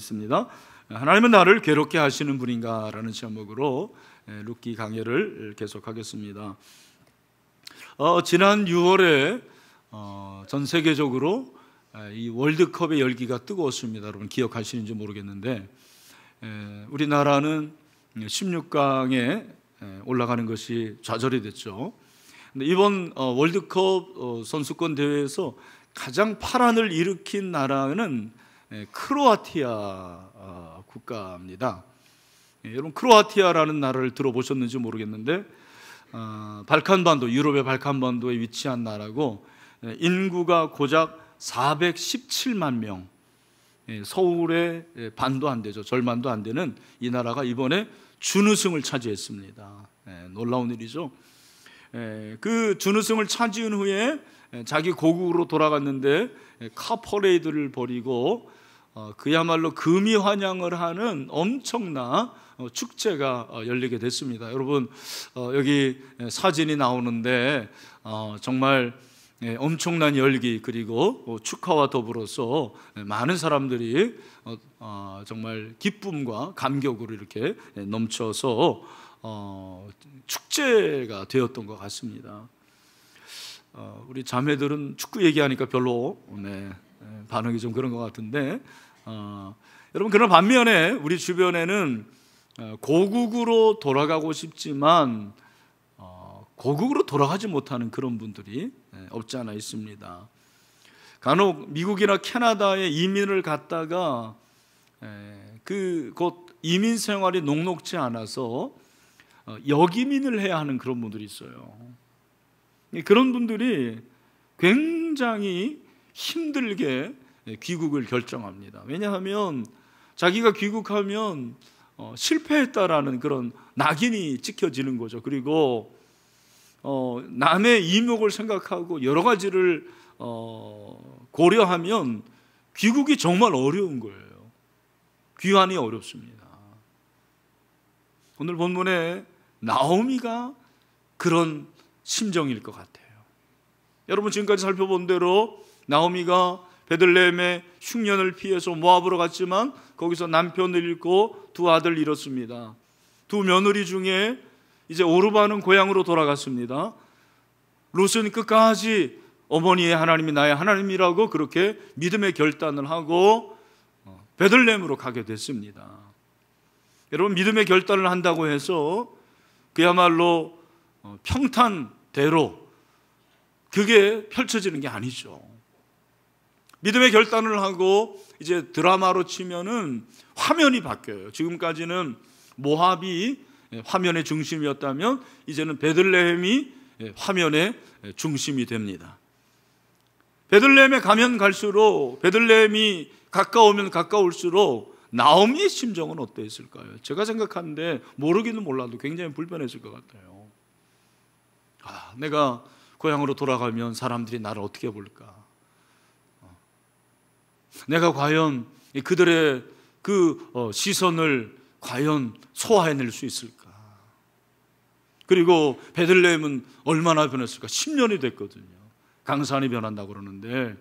있습니다. 하나님은 나를 괴롭게 하시는 분인가 라는 제목으로 룻기 강해를 계속하겠습니다. 지난 6월에 전 세계적으로 이 월드컵의 열기가 뜨거웠습니다. 여러분 기억하시는지 모르겠는데 우리나라는 16강에 올라가는 것이 좌절이 됐죠. 근데 이번 월드컵 선수권 대회에서 가장 파란을 일으킨 나라는 크로아티아 국가입니다. 여러분 크로아티아라는 나라를 들어보셨는지 모르겠는데 발칸반도, 유럽의 발칸반도에 위치한 나라고 인구가 고작 417만 명, 서울의 반도 안 되죠. 절반도 안 되는 이 나라가 이번에 준우승을 차지했습니다. 놀라운 일이죠. 그 준우승을 차지한 후에 자기 고국으로 돌아갔는데 카퍼레이드를 벌이고 그야말로 금이 환영을 하는 엄청난 축제가 열리게 됐습니다. 여러분 여기 사진이 나오는데 정말 엄청난 열기 그리고 축하와 더불어서 많은 사람들이 정말 기쁨과 감격으로 이렇게 넘쳐서 축제가 되었던 것 같습니다. 우리 자매들은 축구 얘기하니까 별로 반응이 좀 그런 것 같은데 여러분 그런 반면에 우리 주변에는 고국으로 돌아가고 싶지만 고국으로 돌아가지 못하는 그런 분들이 없지 않아 있습니다. 간혹 미국이나 캐나다에 이민을 갔다가 곧 이민 생활이 녹록지 않아서 역이민을 해야 하는 그런 분들이 있어요. 그런 분들이 굉장히 힘들게 귀국을 결정합니다. 왜냐하면 자기가 귀국하면 실패했다라는 그런 낙인이 찍혀지는 거죠. 그리고 남의 이목을 생각하고 여러 가지를 고려하면 귀국이 정말 어려운 거예요. 귀환이 어렵습니다. 오늘 본문에 나오미가 그런 심정일 것 같아요. 여러분 지금까지 살펴본 대로 나오미가 베들레헴의 흉년을 피해서 모압으로 갔지만 거기서 남편을 잃고 두 아들 잃었습니다. 두 며느리 중에 이제 오르바는 고향으로 돌아갔습니다. 룻은 끝까지 어머니의 하나님이 나의 하나님이라고 그렇게 믿음의 결단을 하고 베들레헴으로 가게 됐습니다. 여러분 믿음의 결단을 한다고 해서 그야말로 평탄대로 그게 펼쳐지는 게 아니죠. 믿음의 결단을 하고 이제 드라마로 치면은 화면이 바뀌어요. 지금까지는 모압이 화면의 중심이었다면 이제는 베들레헴이 화면의 중심이 됩니다. 베들레헴에 가면 갈수록 베들레헴이 가까우면 가까울수록 나오미의 심정은 어땠을까요? 제가 생각하는데 모르기는 몰라도 굉장히 불편했을 것 같아요. 내가 고향으로 돌아가면 사람들이 나를 어떻게 볼까? 내가 과연 그들의 그 시선을 과연 소화해낼 수 있을까? 그리고 베들레헴은 얼마나 변했을까? 10년이 됐거든요. 강산이 변한다고 그러는데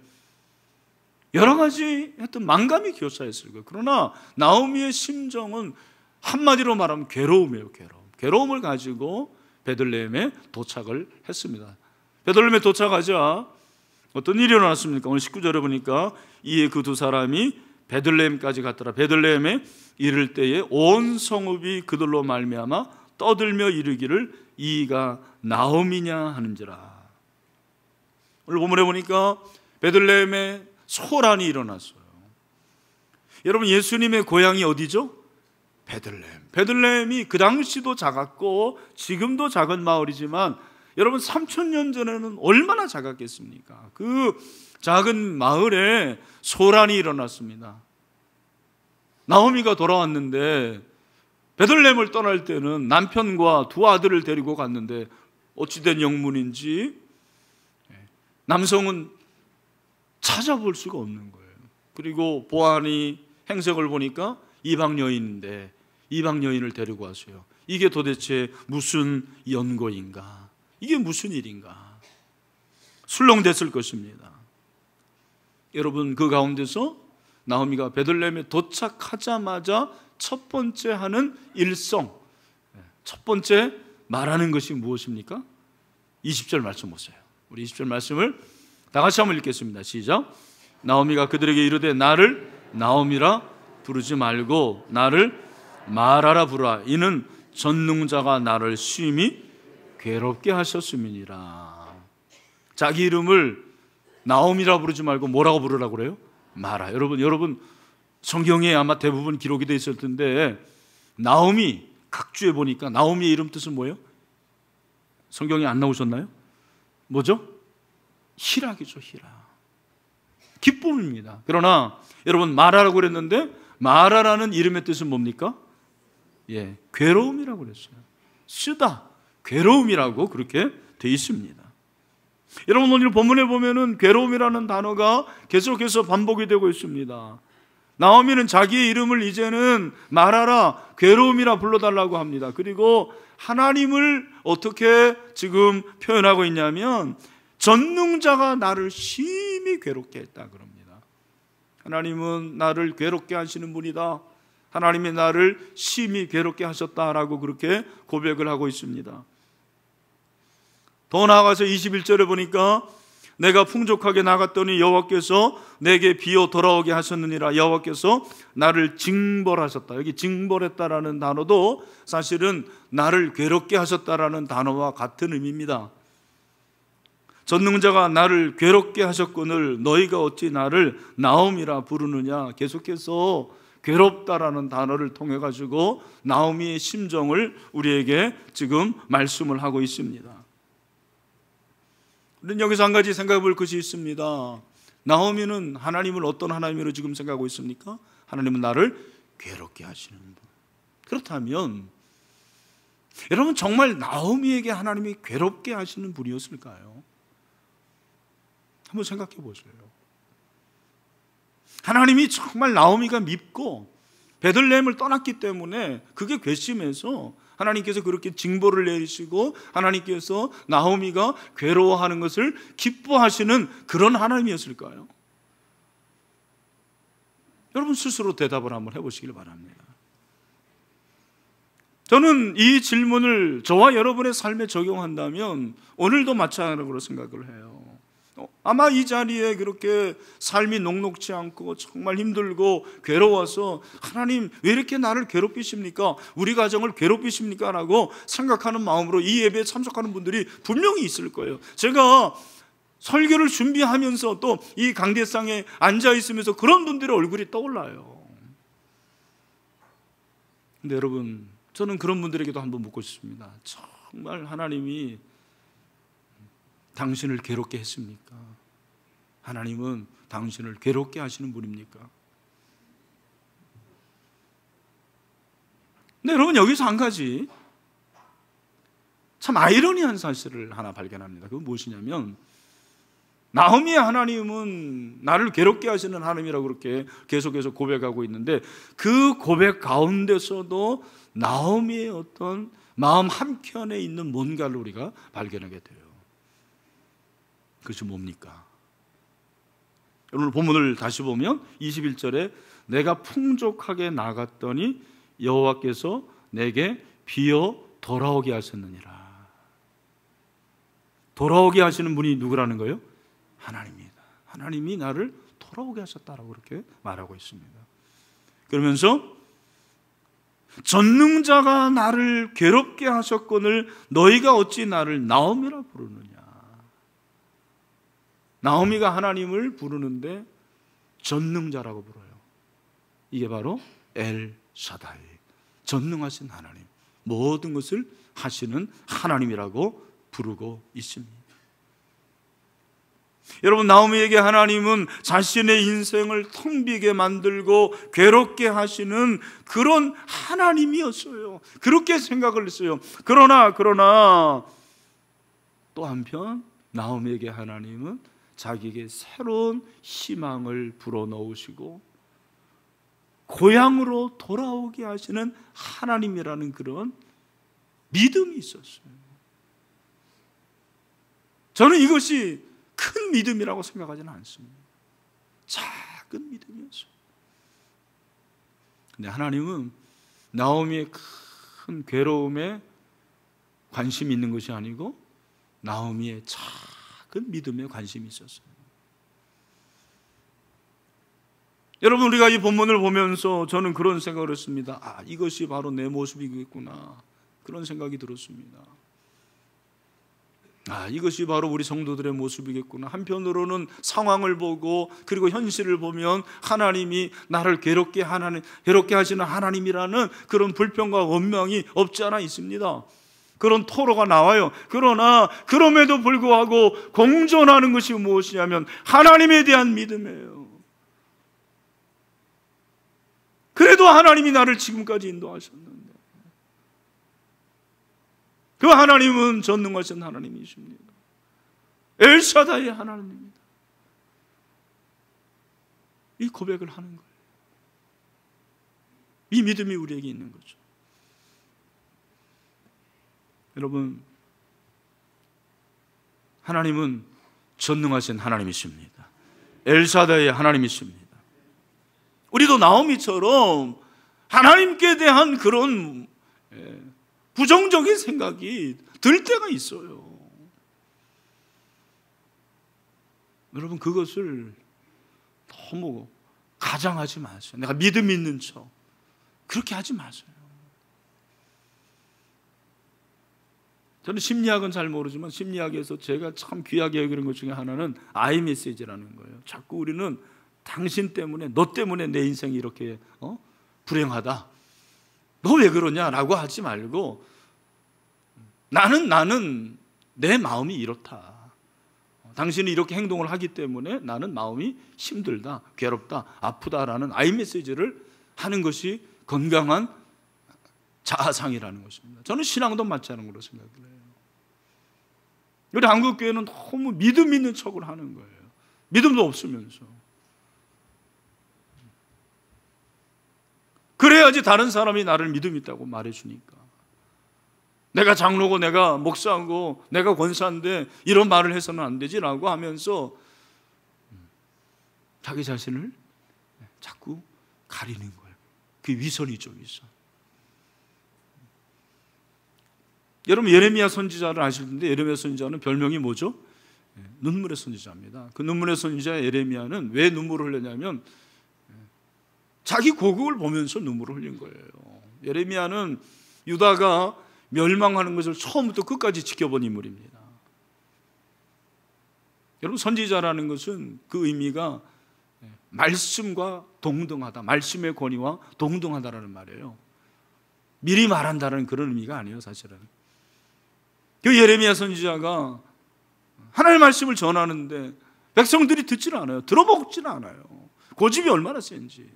여러 가지 하여튼 망감이 교차했을 거예요. 그러나 나오미의 심정은 한마디로 말하면 괴로움이에요. 괴로움을 가지고 베들레헴에 도착을 했습니다. 베들레헴에 도착하자 어떤 일이 일어났습니까? 오늘 19절에 보니까 이에 그 두 사람이 베들레헴까지 갔더라. 베들레헴에 이를 때에 온 성읍이 그들로 말미암아 떠들며 이르기를 이가 나오미냐 하는지라. 오늘 본문에 보니까 베들레헴에 소란이 일어났어요. 여러분 예수님의 고향이 어디죠? 베들레헴. 베들레헴이 그 당시도 작았고 지금도 작은 마을이지만 여러분 3,000년 전에는 얼마나 작았겠습니까? 그 작은 마을에 소란이 일어났습니다. 나오미가 돌아왔는데 베들레헴을 떠날 때는 남편과 두 아들을 데리고 갔는데 어찌된 영문인지 남성은 찾아볼 수가 없는 거예요. 그리고 보아하니 행색을 보니까 이방 여인인데 이방 여인을 데리고 왔어요. 이게 도대체 무슨 연고인가? 이게 무슨 일인가? 술렁댔을 것입니다. 여러분 그 가운데서 나오미가 베들레헴에 도착하자마자 첫 번째 하는 일성, 첫 번째 말하는 것이 무엇입니까? 20절 말씀 보세요. 우리 20절 말씀을 다 같이 한번 읽겠습니다. 시작. 나오미가 그들에게 이르되 나를 나오미라 부르지 말고 나를 마라라 부르라. 이는 전능자가 나를 심히 괴롭게 하셨음이니라. 자기 이름을 나오미라 부르지 말고 뭐라고 부르라고 그래요? 마라. 여러분 성경에 아마 대부분 기록이 되어 있을 텐데 나오미, 각주에 보니까 나오미의 이름 뜻은 뭐예요? 성경에 안 나오셨나요? 뭐죠? 희락이죠. 희락, 기쁨입니다. 그러나 여러분 마라라고 그랬는데 마라라는 이름의 뜻은 뭡니까? 괴로움이라고 그랬어요. 쓰다, 괴로움이라고 그렇게 되어 있습니다. 여러분 오늘 본문에 보면은 괴로움이라는 단어가 계속해서 반복이 되고 있습니다. 나오미는 자기의 이름을 이제는 마라라, 괴로움이라 불러달라고 합니다. 그리고 하나님을 어떻게 지금 표현하고 있냐면 전능자가 나를 심히 괴롭게 했다 그럽니다. 하나님은 나를 괴롭게 하시는 분이다. 하나님이 나를 심히 괴롭게 하셨다라고 그렇게 고백을 하고 있습니다. 더 나아가서 21절에 보니까 내가 풍족하게 나갔더니 여호와께서 내게 비어 돌아오게 하셨느니라. 여호와께서 나를 징벌하셨다. 여기 징벌했다라는 단어도 사실은 나를 괴롭게 하셨다라는 단어와 같은 의미입니다. 전능자가 나를 괴롭게 하셨거늘 너희가 어찌 나를 나오미라 부르느냐. 계속해서 괴롭다라는 단어를 통해 가지고 나오미의 심정을 우리에게 지금 말씀을 하고 있습니다. 우리는 여기서 한 가지 생각해 볼 것이 있습니다. 나오미는 하나님을 어떤 하나님으로 지금 생각하고 있습니까? 하나님은 나를 괴롭게 하시는 분. 그렇다면 여러분 정말 나오미에게 하나님이 괴롭게 하시는 분이었을까요? 한번 생각해 보세요. 하나님이 정말 나오미가 밉고 베들레헴을 떠났기 때문에 그게 괘씸해서 하나님께서 그렇게 징벌을 내리시고 하나님께서 나오미가 괴로워하는 것을 기뻐하시는 그런 하나님이었을까요? 여러분 스스로 대답을 한번 해보시길 바랍니다. 저는 이 질문을 저와 여러분의 삶에 적용한다면 오늘도 마찬가지로 생각을 해요. 아마 이 자리에 그렇게 삶이 녹록지 않고 정말 힘들고 괴로워서 하나님 왜 이렇게 나를 괴롭히십니까? 우리 가정을 괴롭히십니까? 라고 생각하는 마음으로 이 예배에 참석하는 분들이 분명히 있을 거예요. 제가 설교를 준비하면서 또 이 강대상에 앉아 있으면서 그런 분들의 얼굴이 떠올라요. 근데 여러분 저는 그런 분들에게도 한번 묻고 싶습니다. 정말 하나님이 당신을 괴롭게 했습니까? 하나님은 당신을 괴롭게 하시는 분입니까? 근데 여러분 여기서 한 가지 참 아이러니한 사실을 하나 발견합니다. 그건 무엇이냐면 나오미의 하나님은 나를 괴롭게 하시는 하나님이라고 그렇게 계속해서 고백하고 있는데 그 고백 가운데서도 나오미의 어떤 마음 한켠에 있는 뭔가를 우리가 발견하게 돼요. 그것이 뭡니까? 오늘 본문을 다시 보면 21절에 내가 풍족하게 나갔더니 여호와께서 내게 비어 돌아오게 하셨느니라. 돌아오게 하시는 분이 누구라는 거예요? 하나님입니다. 하나님이 나를 돌아오게 하셨다라고 그렇게 말하고 있습니다. 그러면서 전능자가 나를 괴롭게 하셨거늘 너희가 어찌 나를 나오미라 부르느냐. 나오미가 하나님을 부르는데 전능자라고 불러요. 이게 바로 엘 샤다이, 전능하신 하나님, 모든 것을 하시는 하나님이라고 부르고 있습니다. 여러분 나오미에게 하나님은 자신의 인생을 텅 비게 만들고 괴롭게 하시는 그런 하나님이었어요. 그렇게 생각을 했어요. 그러나 또 한편 나오미에게 하나님은 자기에게 새로운 희망을 불어넣으시고 고향으로 돌아오게 하시는 하나님이라는 그런 믿음이 있었어요. 저는 이것이 큰 믿음이라고 생각하지는 않습니다. 작은 믿음이었어요. 근데 하나님은 나오미의 큰 괴로움에 관심이 있는 것이 아니고 나오미의 작은 믿음에 관심이 있었어요. 여러분, 우리가 이 본문을 보면서 저는 그런 생각을 했습니다. 이것이 바로 내 모습이겠구나, 그런 생각이 들었습니다. 이것이 바로 우리 성도들의 모습이겠구나. 한편으로는 상황을 보고 그리고 현실을 보면 하나님이 나를 괴롭게 하시는 하나님이라는 그런 불평과 원망이 없지 않아 있습니다. 그런 토로가 나와요. 그러나 그럼에도 불구하고 공존하는 것이 무엇이냐면 하나님에 대한 믿음이에요. 그래도 하나님이 나를 지금까지 인도하셨는데, 그 하나님은 전능하신 하나님이십니다. 엘샤다의 하나님입니다. 이 고백을 하는 거예요. 이 믿음이 우리에게 있는 거죠. 여러분, 하나님은 전능하신 하나님이십니다. 엘샤다의 하나님이십니다. 우리도 나오미처럼 하나님께 대한 그런 부정적인 생각이 들 때가 있어요. 여러분, 그것을 너무 가장하지 마세요. 내가 믿음 있는 척 그렇게 하지 마세요. 저는 심리학은 잘 모르지만 심리학에서 제가 참 귀하게 여기는 것 중에 하나는 I 메시지라는 거예요. 자꾸 우리는 당신 때문에, 너 때문에 내 인생이 이렇게 불행하다, 너 왜 그러냐라고 하지 말고 나는 내 마음이 이렇다, 당신이 이렇게 행동을 하기 때문에 나는 마음이 힘들다, 괴롭다, 아프다라는 I 메시지를 하는 것이 건강한 자아상이라는 것입니다. 저는 신앙도 마찬가지로 생각을 해요. 우리 한국교회는 너무 믿음 있는 척을 하는 거예요. 믿음도 없으면서. 그래야지 다른 사람이 나를 믿음 있다고 말해주니까. 내가 장로고 내가 목사고 내가 권사인데 이런 말을 해서는 안 되지라고 하면서 자기 자신을 자꾸 가리는 거예요. 그 위선이죠, 위선. 여러분, 예레미야 선지자를 아실 텐데 예레미야 선지자는 별명이 뭐죠? 눈물의 선지자입니다. 그 눈물의 선지자 예레미야는 왜 눈물을 흘렸냐면 자기 고국을 보면서 눈물을 흘린 거예요. 예레미야는 유다가 멸망하는 것을 처음부터 끝까지 지켜본 인물입니다. 여러분, 선지자라는 것은 그 의미가 말씀과 동등하다, 말씀의 권위와 동등하다라는 말이에요. 미리 말한다는 그런 의미가 아니에요, 사실은. 그 예레미야 선지자가 하나님의 말씀을 전하는데 백성들이 듣지는 않아요. 들어먹지는 않아요. 고집이 얼마나 센지.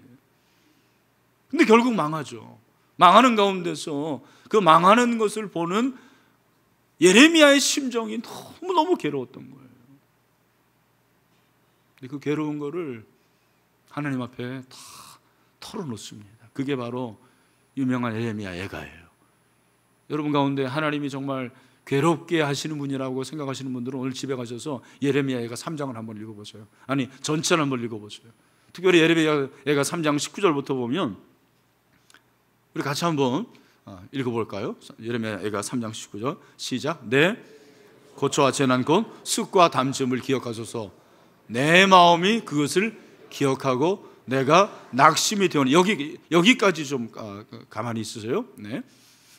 근데 결국 망하죠. 망하는 가운데서 그 망하는 것을 보는 예레미야의 심정이 너무너무 괴로웠던 거예요. 근데 그 괴로운 거를 하나님 앞에 다 털어놓습니다. 그게 바로 유명한 예레미야 애가예요. 여러분 가운데 하나님이 정말 괴롭게 하시는 분이라고 생각하시는 분들은 오늘 집에 가셔서 예레미야 애가 3장을 한번 읽어보세요. 아니, 전체를 한번 읽어보세요. 특별히 예레미야 애가 3장 19절부터 보면 우리 같이 한번 읽어볼까요? 예레미야 애가 3장 19절 시작. 내 고초와 재난 곧 습과 담즙을 기억하소서. 내 마음이 그것을 기억하고 내가 낙심이 되오니. 여기까지 좀 가만히 있으세요. 네.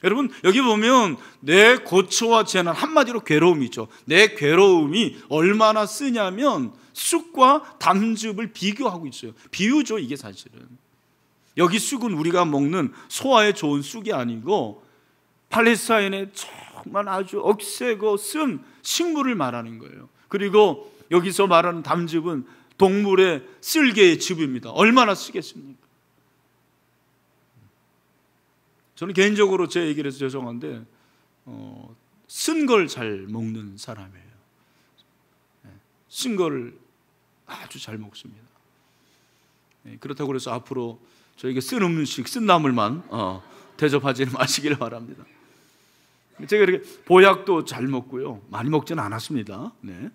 여러분, 여기 보면 내 고초와 재난, 한마디로 괴로움이죠. 내 괴로움이 얼마나 쓰냐면 쑥과 담즙을 비교하고 있어요. 비유죠, 이게 사실은. 여기 쑥은 우리가 먹는 소화에 좋은 쑥이 아니고 팔레스타인의 정말 아주 억세고 쓴 식물을 말하는 거예요. 그리고 여기서 말하는 담즙은 동물의 쓸개의 즙입니다. 얼마나 쓰겠습니까? 저는 개인적으로 제 얘기를 해서 죄송한데 쓴 걸 잘 먹는 사람이에요. 쓴 걸 아주 잘 먹습니다. 그렇다고 해서 앞으로 저에게 쓴 음식, 쓴 나물만 대접하지 마시길 바랍니다. 제가 이렇게 보약도 잘 먹고요, 많이 먹지는 않았습니다. 네.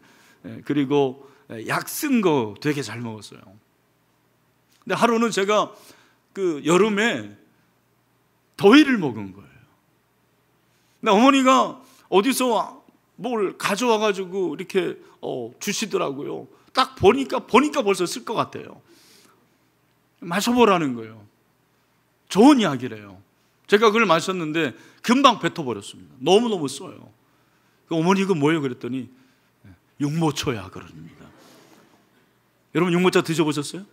그리고 약 쓴 거 되게 잘 먹었어요. 근데 하루는 제가 그 여름에 더위를 먹은 거예요. 근데 어머니가 어디서 뭘 가져와 가지고 이렇게 주시더라고요. 딱 보니까 벌써 쓸 것 같아요. 마셔보라는 거예요. 좋은 이야기래요. 제가 그걸 마셨는데 금방 뱉어버렸습니다. 너무너무 써요. 어머니 이거 뭐예요? 그랬더니 육모초야 그럽니다. 여러분 육모차 드셔보셨어요?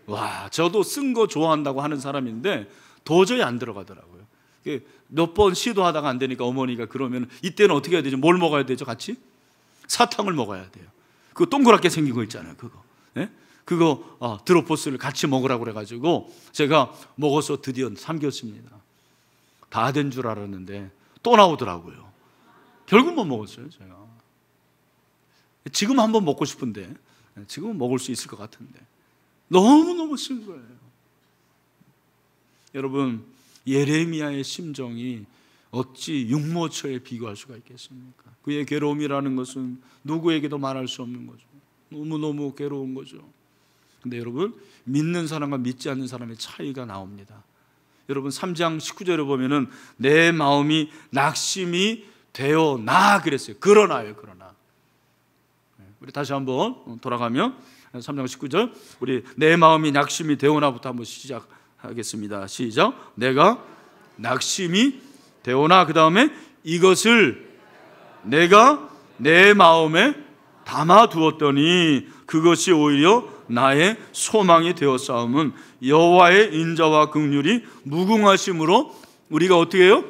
와, 저도 쓴 거 좋아한다고 하는 사람인데 도저히 안 들어가더라고요. 몇 번 시도하다가 안 되니까 어머니가 그러면 이때는 어떻게 해야 되죠? 뭘 먹어야 되죠? 같이? 사탕을 먹어야 돼요. 그거 동그랗게 생긴 거 있잖아요. 그거. 네? 그거 드로포스를 같이 먹으라고 그래가지고 제가 먹어서 드디어 삼켰습니다. 다 된 줄 알았는데 또 나오더라고요. 결국 못 먹었어요. 제가. 지금 한번 먹고 싶은데 지금은 먹을 수 있을 것 같은데 너무너무 쓴 거예요. 여러분, 예레미야의 심정이 어찌 육모초에 비교할 수가 있겠습니까? 그의 괴로움이라는 것은 누구에게도 말할 수 없는 거죠. 너무너무 괴로운 거죠. 근데 여러분, 믿는 사람과 믿지 않는 사람의 차이가 나옵니다. 여러분 3장 19절에 보면은 내 마음이 낙심이 되어나 그랬어요. 그러나요. 우리 다시 한번 돌아가면 3장 19절 우리 내 마음이 낙심이 되어나부터 한번 시작하겠습니다. 시작. 내가 낙심이 되어나 그 다음에 이것을 내가 내 마음에 담아두었더니 그것이 오히려 나의 소망이 되었사옴은 여호와의 인자와 긍휼이 무궁하심으로 우리가 어떻게 해요?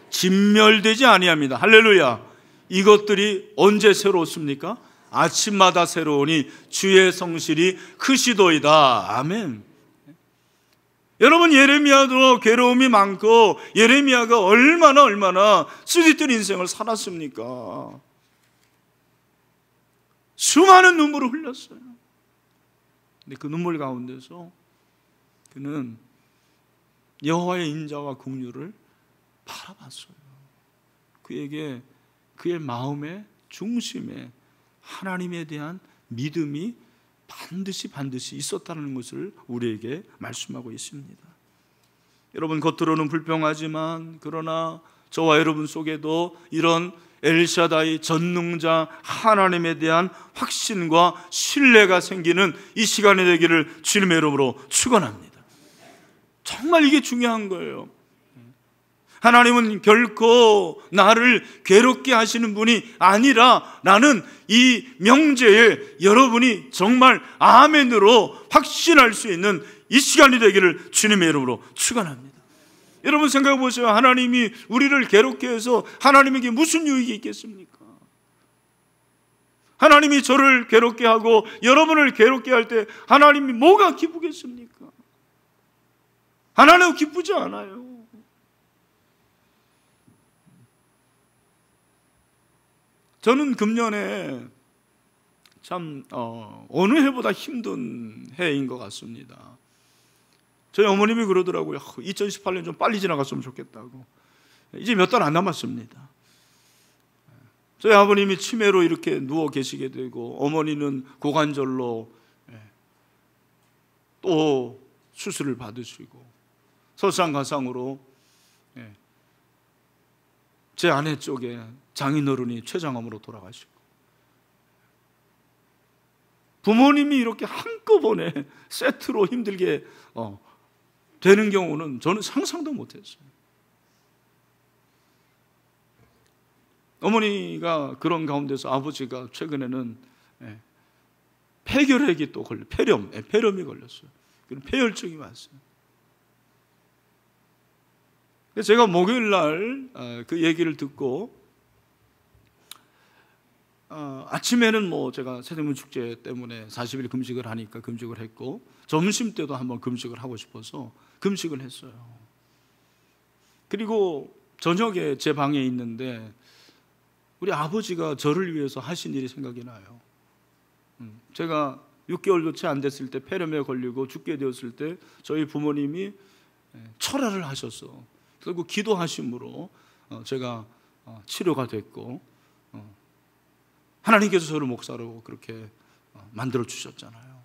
진멸되지 아니합니다. 할렐루야. 이것들이 언제 새롭습니까? 아침마다 새로우니 주의 성실이 크시도이다. 아멘. 여러분, 예레미야도 괴로움이 많고 예레미야가 얼마나 쓰디뜬 인생을 살았습니까? 수많은 눈물을 흘렸어요. 근데 그 눈물 가운데서 그는 여호와의 인자와 긍휼을 바라봤어요. 그에게 그의 마음의 중심에 하나님에 대한 믿음이 반드시 있었다는 것을 우리에게 말씀하고 있습니다. 여러분, 겉으로는 불평하지만 그러나 저와 여러분 속에도 이런 엘샤다이 전능자 하나님에 대한 확신과 신뢰가 생기는 이 시간이 되기를 주님의 이름으로 축원합니다. 정말 이게 중요한 거예요. 하나님은 결코 나를 괴롭게 하시는 분이 아니라 나는 이 명제에 여러분이 정말 아멘으로 확신할 수 있는 이 시간이 되기를 주님의 이름으로 축원합니다. 여러분 생각해 보세요. 하나님이 우리를 괴롭게 해서 하나님에게 무슨 유익이 있겠습니까? 하나님이 저를 괴롭게 하고 여러분을 괴롭게 할 때 하나님이 뭐가 기쁘겠습니까? 하나님은 기쁘지 않아요. 저는 금년에 참 어느 해보다 힘든 해인 것 같습니다. 저희 어머님이 그러더라고요. 2018년 좀 빨리 지나갔으면 좋겠다고. 이제 몇 달 안 남았습니다. 저희 아버님이 치매로 이렇게 누워 계시게 되고 어머니는 고관절로 또 수술을 받으시고 설상가상으로 제 아내 쪽에 장인어른이 췌장암으로 돌아가시고 부모님이 이렇게 한꺼번에 세트로 힘들게 되는 경우는 저는 상상도 못했어요. 어머니가 그런 가운데서 아버지가 최근에는 폐결핵이 또 폐렴이 걸렸어요. 폐혈증이 왔어요. 제가 목요일 날 그 얘기를 듣고 아침에는 제가 세대문 축제 때문에 40일 금식을 하니까 금식을 했고 점심 때도 한번 금식을 하고 싶어서 금식을 했어요. 그리고 저녁에 제 방에 있는데 우리 아버지가 저를 위해서 하신 일이 생각이 나요. 제가 6개월도 채 안 됐을 때 폐렴에 걸리고 죽게 되었을 때 저희 부모님이 철화를 하셔서 결국 기도하심으로 제가 치료가 됐고 하나님께서 저를 목사로 그렇게 만들어 주셨잖아요.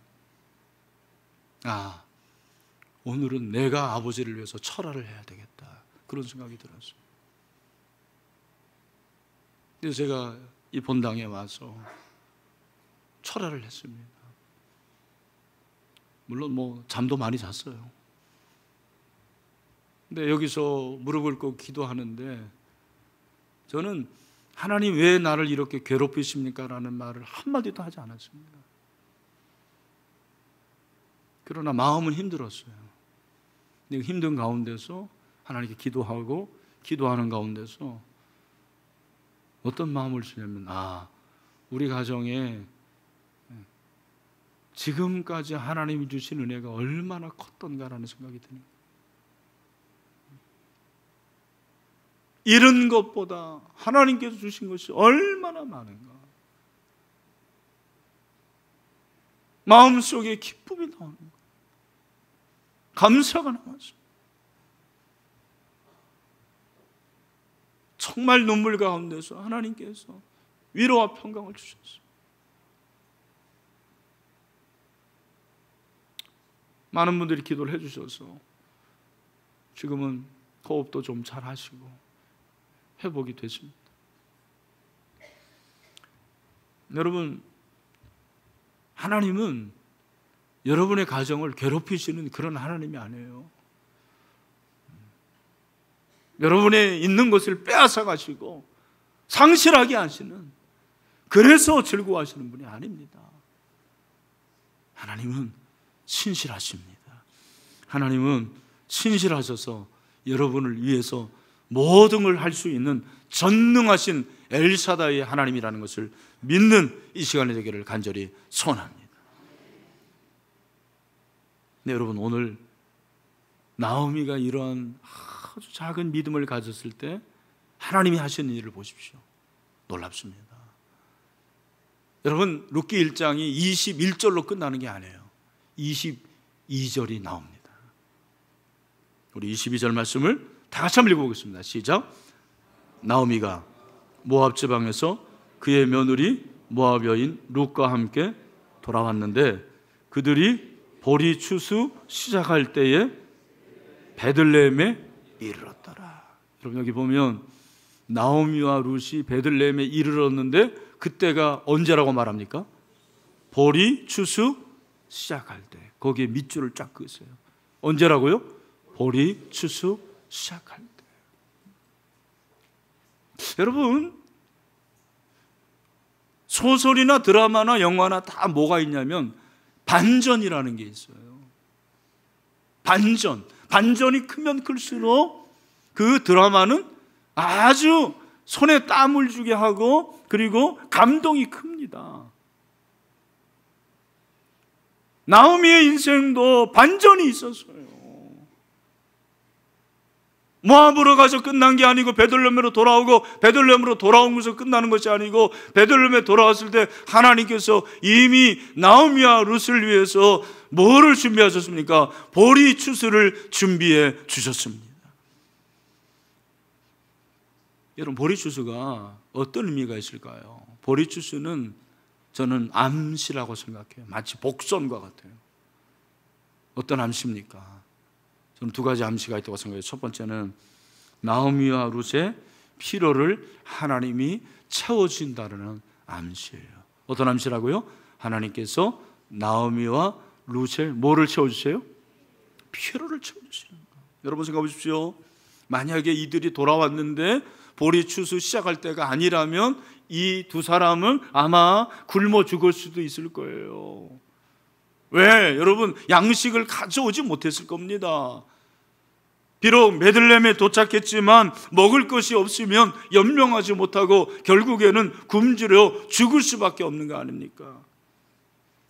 오늘은 내가 아버지를 위해서 철화를 해야 되겠다, 그런 생각이 들었어요. 그래서 제가 이 본당에 와서 철화를 했습니다. 물론 잠도 많이 잤어요. 근데 여기서 무릎을 꿇고 기도하는데 저는 하나님 왜 나를 이렇게 괴롭히십니까? 라는 말을 한마디도 하지 않았습니다. 그러나 마음은 힘들었어요. 근데 힘든 가운데서 하나님께 기도하고 기도하는 가운데서 어떤 마음을 주냐면 우리 가정에 지금까지 하나님이 주신 은혜가 얼마나 컸던가라는 생각이 드네요. 잃은 것보다 하나님께서 주신 것이 얼마나 많은가. 마음속에 기쁨이 나오는 거예요. 감사가 나왔어요. 정말 눈물 가운데서 하나님께서 위로와 평강을 주셨어요. 많은 분들이 기도를 해주셔서 지금은 호흡도 좀 잘 하시고 회복이 됐습니다. 여러분, 하나님은 여러분의 가정을 괴롭히시는 그런 하나님이 아니에요. 여러분의 있는 것을 빼앗아 가시고 상실하게 하시는, 그래서 즐거워하시는 분이 아닙니다. 하나님은 신실하십니다. 하나님은 신실하셔서 여러분을 위해서 모든 걸 할 수 있는 전능하신 엘샤다이의 하나님이라는 것을 믿는 이 시간이 되기를 간절히 소원합니다. 네, 여러분, 오늘 나오미가 이러한 아주 작은 믿음을 가졌을 때 하나님이 하시는 일을 보십시오. 놀랍습니다. 여러분, 룻기 1장이 21절로 끝나는 게 아니에요. 22절이 나옵니다. 우리 22절 말씀을 다 같이 한번 읽어보겠습니다. 시작. 나오미가 모압 지방에서 그의 며느리 모압 여인 룻과 함께 돌아왔는데 그들이 보리 추수 시작할 때에 베들레헴에 이르렀더라. 여러분, 여기 보면 나오미와 룻이 베들레헴에 이르렀는데 그때가 언제라고 말합니까? 보리 추수 시작할 때. 거기에 밑줄을 쫙 그으세요. 언제라고요? 보리 추수 시작할 때. 여러분, 소설이나 드라마나 영화나 다 뭐가 있냐면 반전이라는 게 있어요. 반전이 크면 클수록 그 드라마는 아주 손에 땀을 주게 하고 그리고 감동이 큽니다. 나오미의 인생도 반전이 있었어요. 모압으로 가서 끝난 게 아니고 베들레헴으로 돌아오고 베들레헴으로 돌아오면서 끝나는 것이 아니고 베들레헴에 돌아왔을 때 하나님께서 이미 나오미와 룻을 위해서 뭐를 준비하셨습니까? 보리 추수를 준비해 주셨습니다. 여러분, 보리 추수가 어떤 의미가 있을까요? 보리 추수는 저는 암시라고 생각해요. 마치 복선과 같아요. 어떤 암시입니까? 저는 두 가지 암시가 있다고 생각해요. 첫 번째는 나오미와 룻의 필요를 하나님이 채워준다는 암시예요. 어떤 암시라고요? 하나님께서 나오미와 룻의 뭐를 채워주세요? 필요를 채워주시는 거예요. 여러분 생각해 보십시오. 만약에 이들이 돌아왔는데 보리 추수 시작할 때가 아니라면 이 두 사람은 아마 굶어 죽을 수도 있을 거예요. 왜? 여러분, 양식을 가져오지 못했을 겁니다. 비록 베들레헴에 도착했지만 먹을 것이 없으면 연명하지 못하고 결국에는 굶주려 죽을 수밖에 없는 거 아닙니까?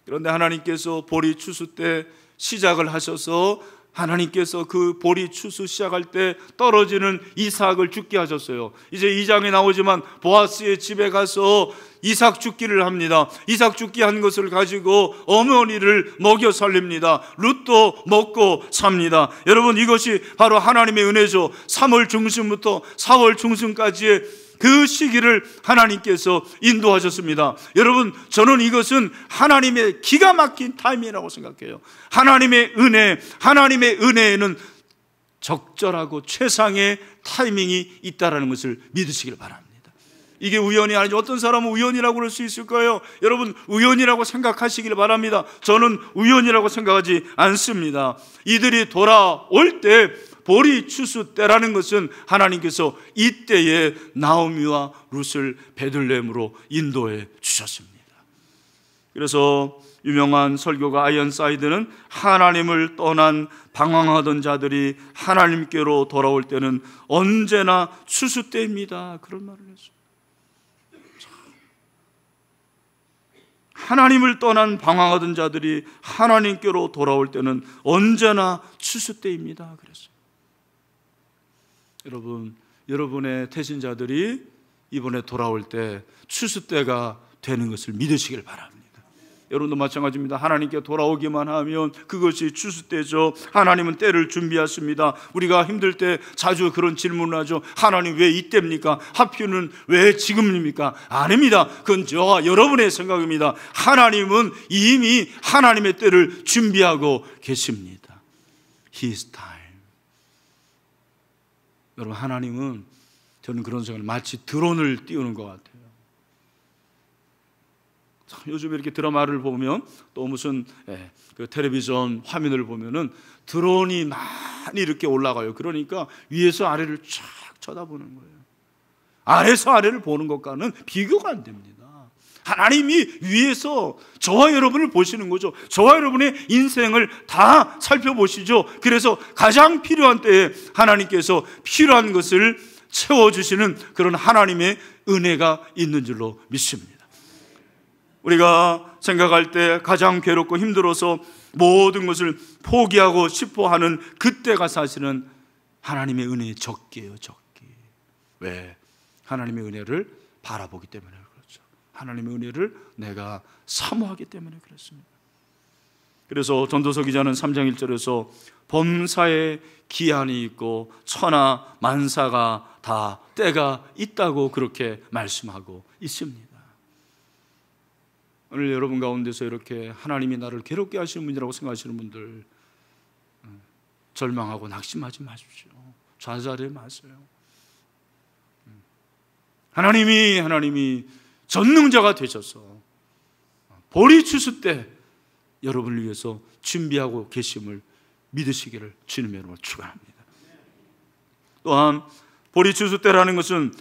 그런데 하나님께서 보리 추수 때 시작을 하셔서 하나님께서 그 보리 추수 시작할 때 떨어지는 이삭을 죽게 하셨어요. 이제 2장에 나오지만 보아스의 집에 가서 이삭 죽기를 합니다. 이삭 죽기 한 것을 가지고 어머니를 먹여 살립니다. 룻도 먹고 삽니다. 여러분, 이것이 바로 하나님의 은혜죠. 3월 중순부터 4월 중순까지의 그 시기를 하나님께서 인도하셨습니다. 여러분, 저는 이것은 하나님의 기가 막힌 타이밍이라고 생각해요. 하나님의 은혜에는 적절하고 최상의 타이밍이 있다는 것을 믿으시길 바랍니다. 이게 우연이 아니죠. 어떤 사람은 우연이라고 그럴 수 있을 거예요. 여러분, 우연이라고 생각하시길 바랍니다. 저는 우연이라고 생각하지 않습니다. 이들이 돌아올 때, 보리 추수 때라는 것은 하나님께서 이때에 나오미와 룻을 베들레헴으로 인도해 주셨습니다. 그래서 유명한 설교가 아이언사이드는 하나님을 떠난 방황하던 자들이 하나님께로 돌아올 때는 언제나 추수 때입니다, 그런 말을 했어요. 하나님을 떠난 방황하던 자들이 하나님께로 돌아올 때는 언제나 추수 때입니다, 그랬어요. 여러분, 여러분의 태신자들이 이번에 돌아올 때 추수 때가 되는 것을 믿으시길 바랍니다. 여러분도 마찬가지입니다. 하나님께 돌아오기만 하면 그것이 추수 때죠. 하나님은 때를 준비하십니다. 우리가 힘들 때 자주 그런 질문을 하죠. 하나님 왜 이때입니까? 하필은 왜 지금입니까? 아닙니다. 그건 저와 여러분의 생각입니다. 하나님은 이미 하나님의 때를 준비하고 계십니다. His time. 여러분, 하나님은, 저는 그런 생각을, 마치 드론을 띄우는 것 같아요. 요즘 이렇게 드라마를 보면, 또 무슨 그 텔레비전 화면을 보면은 드론이 많이 이렇게 올라가요. 그러니까 위에서 아래를 쫙 쳐다보는 거예요. 아래에서 아래를 보는 것과는 비교가 안 됩니다. 하나님이 위에서 저와 여러분을 보시는 거죠. 저와 여러분의 인생을 다 살펴보시죠. 그래서 가장 필요한 때에 하나님께서 필요한 것을 채워주시는 그런 하나님의 은혜가 있는 줄로 믿습니다. 우리가 생각할 때 가장 괴롭고 힘들어서 모든 것을 포기하고 싶어 하는 그때가 사실은 하나님의 은혜의 적기예요, 적기. 왜? 하나님의 은혜를 바라보기 때문에 그렇죠. 하나님의 은혜를 내가 사모하기 때문에 그렇습니다. 그래서 전도서 기자는 3장 1절에서 범사에 기한이 있고 천하 만사가 다 때가 있다고 그렇게 말씀하고 있습니다. 오늘 여러분 가운데서 이렇게 하나님이 나를 괴롭게 하시는 분이라고 생각하시는 분들, 절망하고 낙심하지 마십시오. 좌절하지 마세요. 하나님이 전능자가 되셔서 보리 추수 때 여러분을 위해서 준비하고 계심을 믿으시기를 주님의 이름으로 축원합니다. 또한 보리 추수 때라는 것은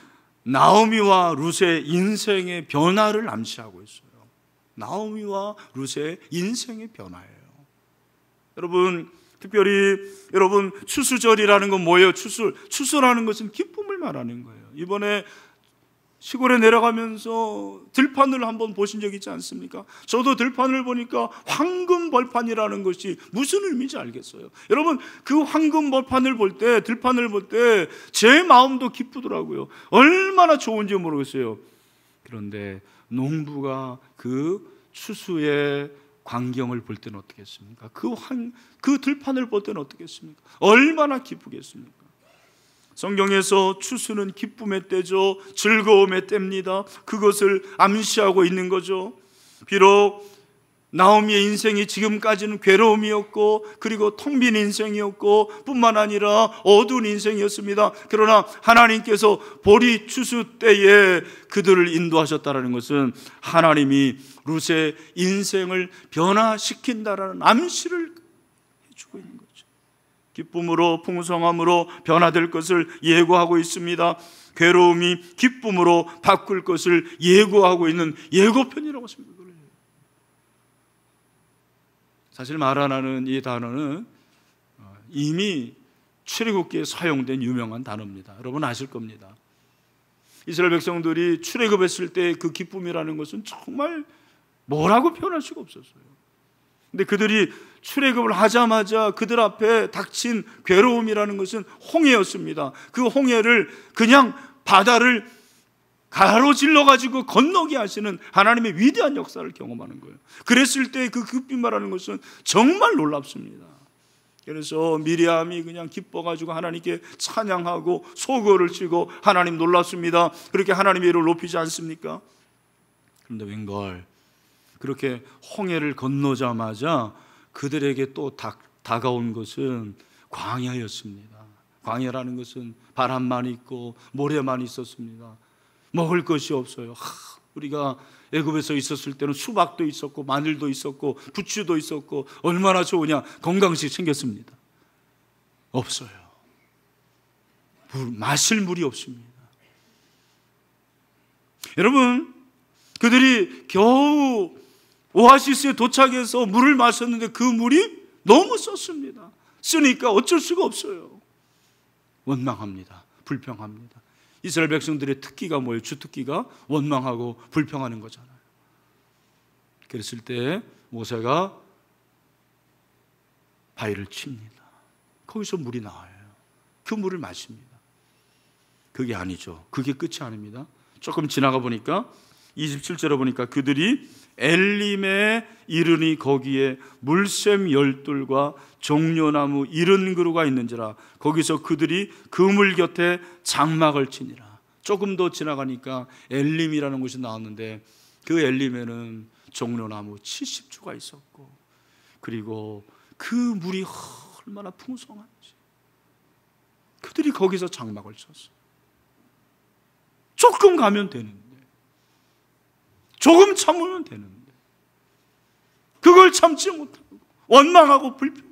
나오미와 룻의 인생의 변화를 암시하고 있어요. 나오미와 룻의 인생의 변화예요. 여러분, 특별히 여러분, 추수절이라는 건 뭐예요? 추수라는 것은 기쁨을 말하는 거예요. 이번에 시골에 내려가면서 들판을 한번 보신 적 있지 않습니까? 저도 들판을 보니까 황금 벌판이라는 것이 무슨 의미인지 알겠어요. 여러분, 그 황금 벌판을 볼 때, 들판을 볼 때 제 마음도 기쁘더라고요. 얼마나 좋은지 모르겠어요. 그런데 농부가 그 추수의 광경을 볼 때는 어떻겠습니까? 그 들판을 볼 때는 어떻겠습니까? 얼마나 기쁘겠습니까? 성경에서 추수는 기쁨의 때죠. 즐거움의 때입니다. 그것을 암시하고 있는 거죠. 비록 나오미의 인생이 지금까지는 괴로움이었고, 그리고 텅 빈 인생이었고, 뿐만 아니라 어두운 인생이었습니다. 그러나 하나님께서 보리 추수 때에 그들을 인도하셨다는 것은 하나님이 룻의 인생을 변화시킨다라는 암시를 해주고 있는 거죠. 기쁨으로, 풍성함으로 변화될 것을 예고하고 있습니다. 괴로움이 기쁨으로 바꿀 것을 예고하고 있는 예고편이라고 생각해요. 사실 마라나는 이 단어는 이미 출애굽기에 사용된 유명한 단어입니다. 여러분 아실 겁니다. 이스라엘 백성들이 출애굽했을 때 그 기쁨이라는 것은 정말 뭐라고 표현할 수가 없었어요. 근데 그들이 출애굽을 하자마자 그들 앞에 닥친 괴로움이라는 것은 홍해였습니다. 그 홍해를 그냥 바다를 가로질러 가지고 건너게 하시는 하나님의 위대한 역사를 경험하는 거예요. 그랬을 때 그 기쁨 말하는 것은 정말 놀랍습니다. 그래서 미리암이 그냥 기뻐가지고 하나님께 찬양하고 소거를 치고 하나님 놀랐습니다. 그렇게 하나님의 이름을 높이지 않습니까? 그런데 웬걸 그렇게 홍해를 건너자마자 그들에게 또 다가온 것은 광야였습니다. 광야라는 것은 바람만 있고 모래만 있었습니다. 먹을 것이 없어요. 우리가 애굽에서 있었을 때는 수박도 있었고 마늘도 있었고 부추도 있었고 얼마나 좋으냐. 건강식 생겼습니다. 없어요. 마실 물이 없습니다. 여러분, 그들이 겨우 오아시스에 도착해서 물을 마셨는데 그 물이 너무 썼습니다. 쓰니까 어쩔 수가 없어요. 원망합니다. 불평합니다. 이스라엘 백성들의 특기가 뭐예요? 주특기가 원망하고 불평하는 거잖아요. 그랬을 때 모세가 바위를 칩니다. 거기서 물이 나와요. 그 물을 마십니다. 그게 아니죠. 그게 끝이 아닙니다. 조금 지나가 보니까 27절에 보니까 그들이 엘림에 이르니 거기에 물샘 12과 종려나무 70그루가 있는지라 거기서 그들이 그 물 곁에 장막을 치니라. 조금 더 지나가니까 엘림이라는 곳이 나왔는데 그 엘림에는 종려나무 70주가 있었고 그리고 그 물이 얼마나 풍성한지 그들이 거기서 장막을 쳤어요. 조금 가면 되는데 조금 참으면 되는데 그걸 참지 못하고 원망하고 불평하죠.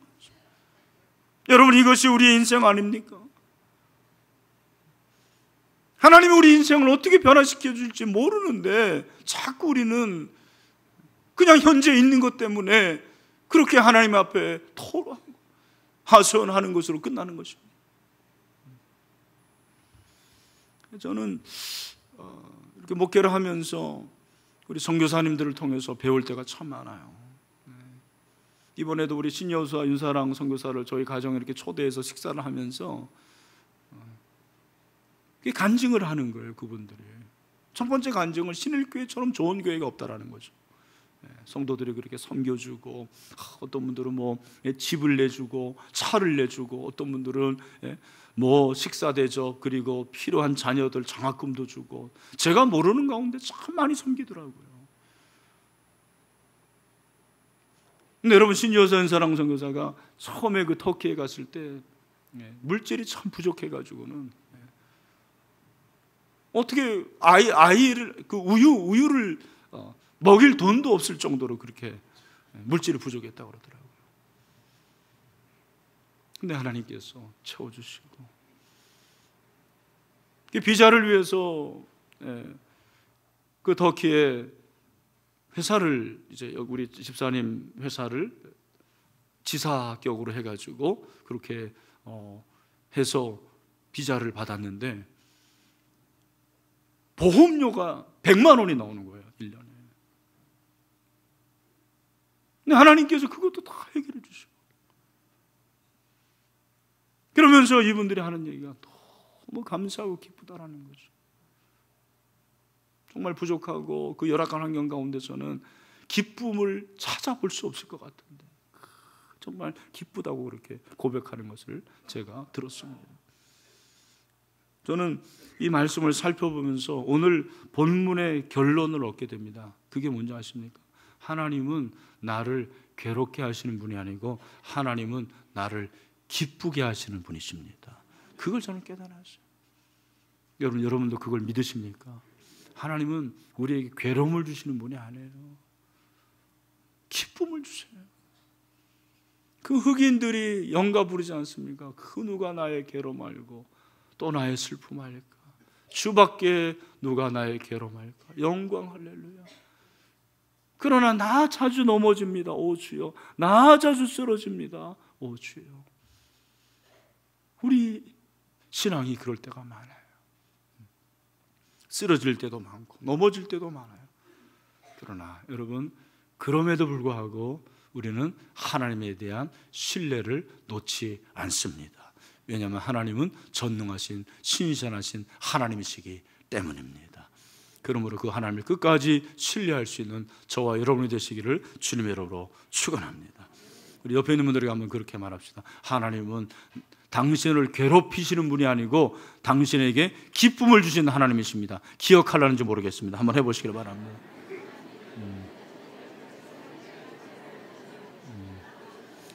여러분, 이것이 우리의 인생 아닙니까? 하나님이 우리 인생을 어떻게 변화시켜 줄지 모르는데 자꾸 우리는 그냥 현재 있는 것 때문에 그렇게 하나님 앞에 토로하고 하소연하는 것으로 끝나는 것입니다. 저는 이렇게 목회를 하면서 우리 선교사님들을 통해서 배울 때가 참 많아요. 이번에도 우리 신여수와 윤사랑 선교사를 저희 가정에 이렇게 초대해서 식사를 하면서 간증을 하는 거예요. 그분들이 첫 번째 간증은 신일교회처럼 좋은 교회가 없다라는 거죠. 성도들이 그렇게 섬겨주고 어떤 분들은 뭐 집을 내주고 차를 내주고 어떤 분들은 뭐 식사 대접 그리고 필요한 자녀들 장학금도 주고 제가 모르는 가운데 참 많이 섬기더라고요. 근데 여러분, 신여수 윤사랑 선교사가 처음에 그 터키에 갔을 때 물질이 참 부족해가지고는 어떻게 아이를 그 우유를 먹일 돈도 없을 정도로 그렇게 물질이 부족했다고 그러더라고요. 근데 하나님께서 채워주시고 비자를 위해서 그 터키에 회사를 이제 우리 집사님 회사를 지사격으로 해가지고 그렇게 해서 비자를 받았는데 보험료가 100만 원이 나오는 거예요, 1년에. 근데 하나님께서 그것도 다 해결해 주시고 그러면서 이분들이 하는 얘기가 너무 감사하고 기쁘다라는 거죠. 정말 부족하고 그 열악한 환경 가운데서는 기쁨을 찾아볼 수 없을 것 같은데 정말 기쁘다고 그렇게 고백하는 것을 제가 들었습니다. 저는 이 말씀을 살펴보면서 오늘 본문의 결론을 얻게 됩니다. 그게 뭔지 아십니까? 하나님은 나를 괴롭게 하시는 분이 아니고 하나님은 나를 기쁘게 하시는 분이십니다. 그걸 저는 깨달았어요. 여러분도 그걸 믿으십니까? 하나님은 우리에게 괴로움을 주시는 분이 아니에요. 기쁨을 주세요. 그 흑인들이 영가 부르지 않습니까? 그 누가 나의 괴로움 알고 또 나의 슬픔 알까? 주밖에 누가 나의 괴로움 알까? 영광 할렐루야. 그러나 나 자주 넘어집니다. 오 주여. 나 자주 쓰러집니다. 오 주여. 우리 신앙이 그럴 때가 많아요. 쓰러질 때도 많고 넘어질 때도 많아요. 그러나 여러분, 그럼에도 불구하고 우리는 하나님에 대한 신뢰를 놓지 않습니다. 왜냐하면 하나님은 전능하신 신실하신 하나님이시기 때문입니다. 그러므로 그 하나님을 끝까지 신뢰할 수 있는 저와 여러분이 되시기를 주님의 이름으로 축원합니다. 우리 옆에 있는 분들에게 한번 그렇게 말합시다. 하나님은 당신을 괴롭히시는 분이 아니고 당신에게 기쁨을 주시는 하나님이십니다. 기억하려는지 모르겠습니다. 한번 해보시길 바랍니다.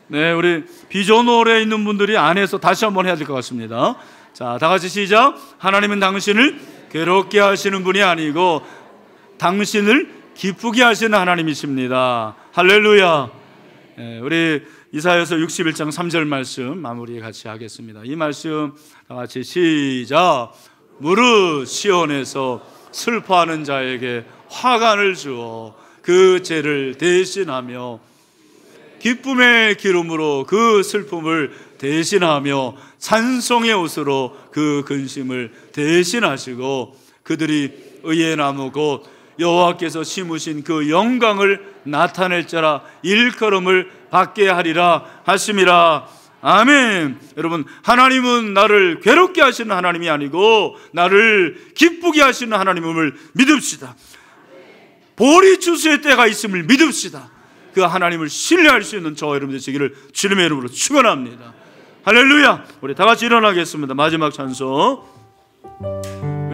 네, 우리 비전홀에 있는 분들이 안에서 다시 한번 해야 될 것 같습니다. 자, 다 같이 시작. 하나님은 당신을 괴롭게 하시는 분이 아니고 당신을 기쁘게 하시는 하나님이십니다. 할렐루야. 네, 우리 이사야서 61장 3절 말씀 마무리 같이 하겠습니다. 이 말씀 다 같이 시작. 무릇 시온에서 슬퍼하는 자에게 화관을 주어 그 죄를 대신하며 기쁨의 기름으로 그 슬픔을 대신하며 찬송의 옷으로 그 근심을 대신하시고 그들이 의의 나무 곧 여호와께서 심으신 그 영광을 나타낼 자라 일컬음을 받게 하리라 하심이라. 아멘. 여러분, 하나님은 나를 괴롭게 하시는 하나님이 아니고 나를 기쁘게 하시는 하나님임을 믿읍시다. 보리 추수의 때가 있음을 믿읍시다. 그 하나님을 신뢰할 수 있는 저와 여러분들 되시기를 주님의 이름으로 축원합니다. 할렐루야. 우리 다 같이 일어나겠습니다. 마지막 찬송.